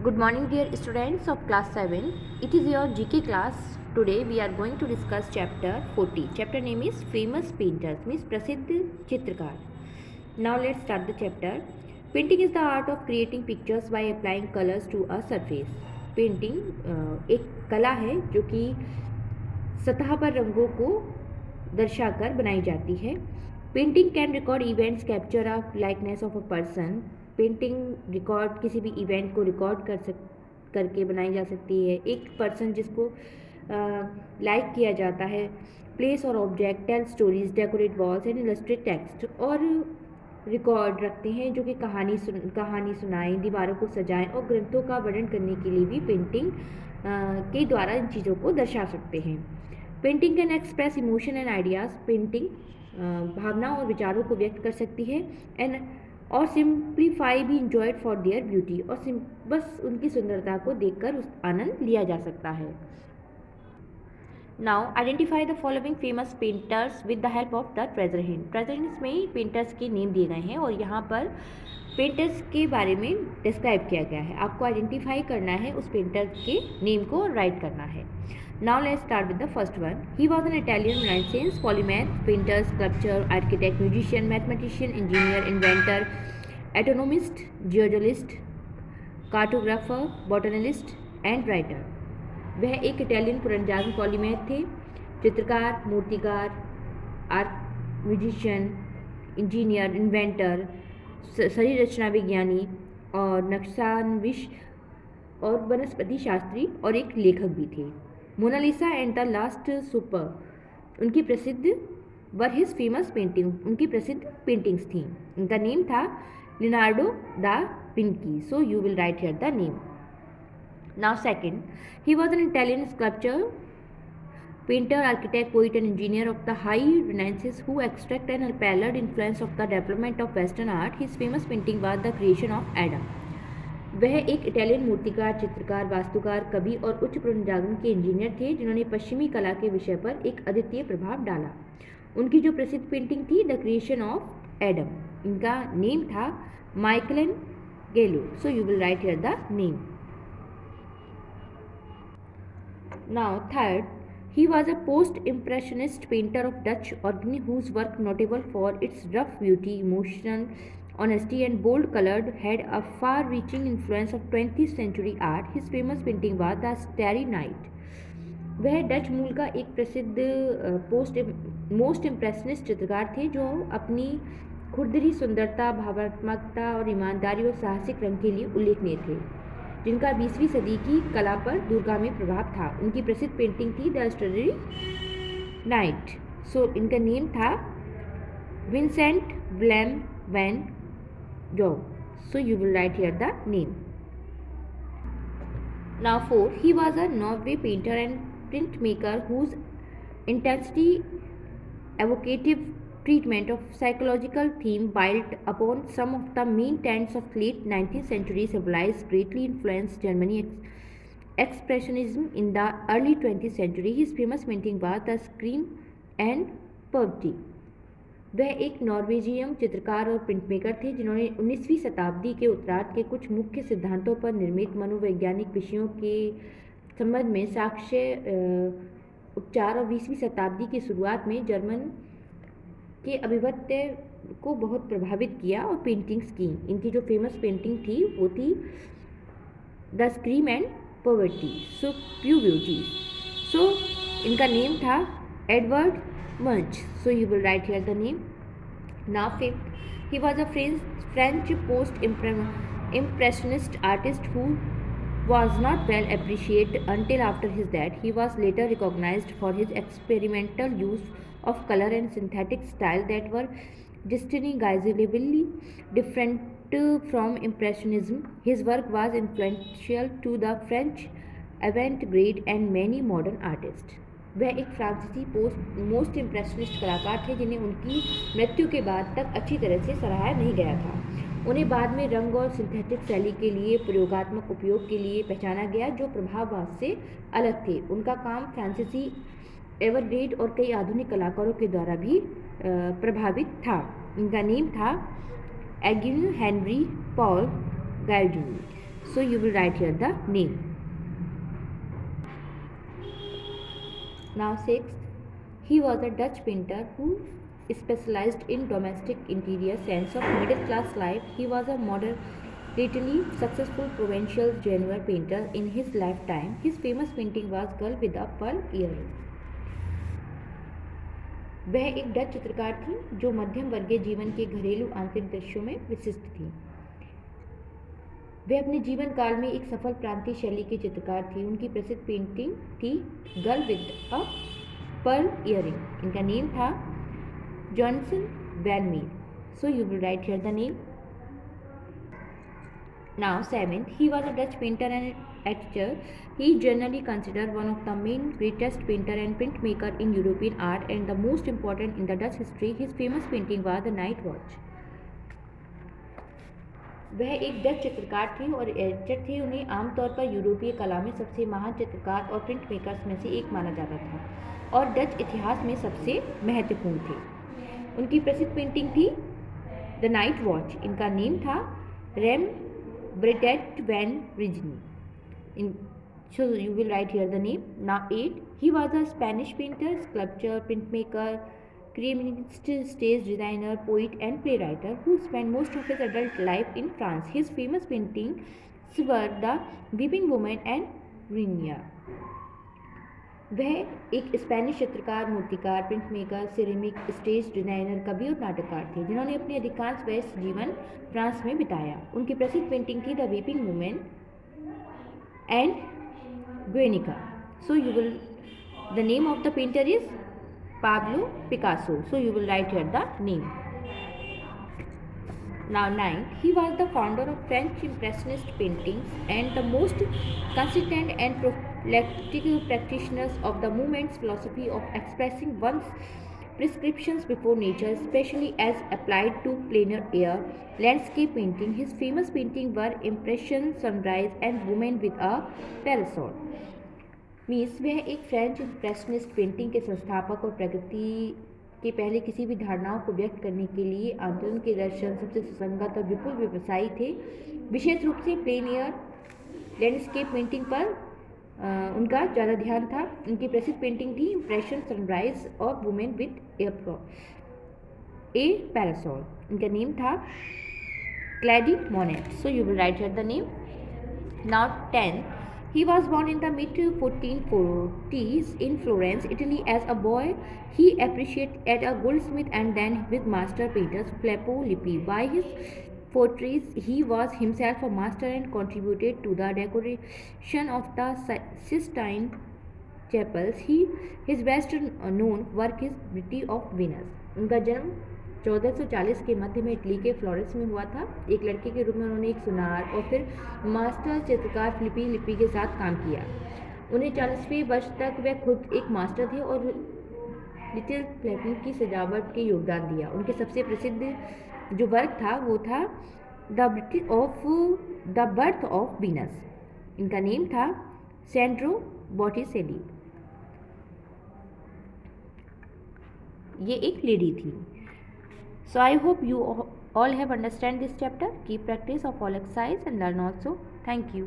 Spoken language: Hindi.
Good morning, dear students of class 7. It is your GK class. Today we are going to discuss chapter 40. Chapter name is Famous Painters, means प्रसिद्ध चित्रकार. Now let's start the chapter. Painting is the art of creating pictures by applying colors to a surface. Painting एक कला है जो कि सतह पर रंगों को दर्शाकर बनाई जाती है. Painting can record events, capture a likeness of a person. Painting record किसी भी इवेंट को रिकॉर्ड करके बनाई जा सकती है. एक पर्सन जिसको लाइक किया जाता है. प्लेस और object, tell stories, decorate walls and illustrate text. और रिकॉर्ड रखते हैं जो कि कहानी सुनाएं, दीवारों को सजाएं और ग्रंथों का वर्णन करने के लिए भी पेंटिंग के द्वारा इन चीज़ों को दर्शा सकते हैं. Painting can express emotion and ideas. Painting भावनाओं और विचारों को व्यक्त कर सकती है. एंड और सिंप्लीफाई भी इंजॉयड फॉर देयर ब्यूटी. और बस उनकी सुंदरता को देखकर उस आनंद लिया जा सकता है. Now identify the following famous painters with the help of the treasure hint. Treasure hints में ही पेंटर्स के नेम दिए गए हैं और यहाँ पर पेंटर्स के बारे में डिस्क्राइब किया गया है. आपको आइडेंटिफाई करना है, उस पेंटर के नेम को राइट करना है. Now let's start with the first one. He was an Italian Renaissance polymath, painter, sculptor, architect, musician, mathematician, engineer, inventor, anatomist, geologist, cartographer, botanist and writer. वह एक इटालियन पुनर्जागरण पॉलीमैथ थे. चित्रकार, मूर्तिकार, म्यूजिशियन, इंजीनियर, इन्वेंटर, शरीर रचना विज्ञानी और नक्शानविश और वनस्पति शास्त्री और एक लेखक भी थे. Mona Lisa and the Last Supper उनकी प्रसिद्ध वर हिज फेमस पेंटिंग. उनकी प्रसिद्ध पेंटिंग्स थी. उनका नेम था Leonardo da Vinci. So you will write here the name. Now second, he was an Italian sculpture, painter, architect, poet and engineer of the High Renaissance who extract an unparalleled influence of the development of Western art. His famous painting was the creation of Adam. वह एक इटालियन मूर्तिकार, चित्रकार, वास्तुकार, कवि और उच्च पुनर्जागरण के इंजीनियर थे जिन्होंने पश्चिमी कला के विषय पर एक अद्वितीय प्रभाव डाला. उनकी जो प्रसिद्ध पेंटिंग थी द क्रिएशन ऑफ एडम. इनका नेम था Michelangelo. So you will write here the name. Now third, he was a post-impressionist painter of Dutch origin whose work, notable for its rough beauty, emotional honesty and bold colored, had a far-reaching influence of 20th century art. His famous painting was The Starry Night. वह डच मूल का एक प्रसिद्ध मोस्ट इम्प्रेशनिस्ट चित्रकार थे जो अपनी खुरदरी सुंदरता, भावात्मकता और ईमानदारी और साहसिक रंग के लिए उल्लेखनीय थे, जिनका 20वीं सदी की कला पर दूरगामी प्रभाव था. उनकी प्रसिद्ध पेंटिंग थी द स्टारी नाइट. सो इनका नेम था Vincent Willem van Gogh. So you will write here the name. Now fourth, he was a Norway painter and printmaker whose intensely evocative treatment of psychological theme built upon some of the main trends of late 19th century civilized greatly influenced Germany expressionism in the early 20th century. His famous painting was The Scream and Poverty. वह एक नॉर्वेजियन चित्रकार और प्रिंटमेकर थे जिन्होंने 19वीं शताब्दी के उत्तरार्ध के कुछ मुख्य सिद्धांतों पर निर्मित मनोवैज्ञानिक विषयों के संबंध में साक्ष्य उपचार और 20वीं शताब्दी की शुरुआत में जर्मन के अभिव्यक्ति को बहुत प्रभावित किया और पेंटिंग्स की. इनकी जो फेमस पेंटिंग थी वो थी the scream and poverty. So puberty. So इनका नेम था Edvard Munch. So you will write here the name. Now fifth, he was a French post-impressionist artist who was not well appreciated until after his death. He was later recognized for his experimental use of color and synthetic style that were distinguishably different from Impressionism. His work was influential to the French avant-garde and many modern artists. वह एक फ्रांसीसी मोस्ट इम्प्रेशनिस्ट कलाकार थे जिन्हें उनकी मृत्यु के बाद तक अच्छी तरह से सराहा नहीं गया था. उन्हें बाद में रंग और सिंथेटिक शैली के लिए प्रयोगात्मक उपयोग के लिए पहचाना गया जो प्रभाववाद से अलग थे. उनका काम फ्रांसीसी एवरग्रेड और कई आधुनिक कलाकारों के द्वारा भी प्रभावित था. इनका नेम था Eugene Henri Paul Gauguin. So you will write here the name. Now sixth, he was a Dutch painter who specialized in domestic interior sense of middle class life. He was a moderately successful provincial genre painter in his lifetime. His famous painting was Girl with a Pearl Earring. वह एक डच चित्रकार थी जो मध्यम वर्गीय जीवन के घरेलू आंतरिक दृश्यों में विशिष्ट थी। वह अपने जीवन काल में एक सफल प्रांतीय शैली की चित्रकार थी। उनकी प्रसिद्ध पेंटिंग थी girl with a pearl earring. इनका नेम था Johnson van Meer. So you will write here the name. Now seventh, he was a Dutch painter and etcher. He is generally considered one of the main greatest painter and printmaker in European art and the most important in the Dutch history. His famous painting was The Night Watch. वह एक डच चित्रकार थे और एचर थे। उन्हें आमतौर पर यूरोपीय कला में सबसे महान चित्रकार और प्रिंट मेकर्स में से एक माना जाता था और डच इतिहास में सबसे महत्वपूर्ण थे। उनकी प्रसिद्ध पेंटिंग थी द नाइट वॉच। इनका नेम था Rembrandt van Rijn. So you will write here the name. Now 8. He was a Spanish painter, sculptor, printmaker, creationist, stage designer, poet and playwright who spent most of his adult life in France. His famous paintings were The Weeping Woman and Renia. वह एक स्पेनिश चित्रकार, मूर्तिकार, print maker, ceramic, stage designer, कवि और नाटककार थे जिन्होंने अपने अधिकांश व्यस्त जीवन फ्रांस में बिताया. उनकी प्रसिद्ध पेंटिंग थी the weeping women and Guernica. So you will the name of the painter is Pablo Picasso. So you will write here the name. Now 9. He was the founder of French Impressionist paintings and the most consistent and prolific practitioners of the movement's philosophy of expressing one's prescriptions before nature, especially as applied to plein air landscape painting. His famous paintings were Impression, Sunrise and Woman with a Parasol. Means वह एक फ्रेंच इम्प्रेशनिस्ट पेंटिंग के संस्थापक और प्रगति के पहले किसी भी धारणाओं को व्यक्त करने के लिए आंदोलन के दर्शन सबसे सुसंगत और विपुल व्यवसायी थे. विशेष रूप से प्लेन एयर लैंडस्केप पेंटिंग पर उनका ज़्यादा ध्यान था. उनकी प्रसिद्ध पेंटिंग थी इम्प्रेशन, सनराइज और वुमेन विद ए पैरासोल. इनका नेम था Claude Monet. So you will write here the name. Now 10. He was born in the mid-1440s in Florence, Italy. As a boy, he appreciated a goldsmith and then with master painters Filippo Lippi. By his portraits, he was himself a master and contributed to the decoration of the Sistine chapels. His best known work is Beauty of Venus. उनका जन्म 1440 के मध्य में इटली के फ्लोरेंस में हुआ था. एक लड़के के रूप में उन्होंने एक सुनार और फिर मास्टर चित्रकार फिलिप्पी लिपि के साथ काम किया. उन्हें 40वें वर्ष तक वे खुद एक मास्टर थे और लिटिल प्लेटन की सजावट के योगदान दिया. उनके सबसे प्रसिद्ध जो वर्क था वो था द बर्थ ऑफ वीनस. इनका नेम था सैंड्रो बॉटिसेली. ये एक लेडी थी. So I hope you all have understand this chapter. Keep practice of all exercise and learn also. Thank you.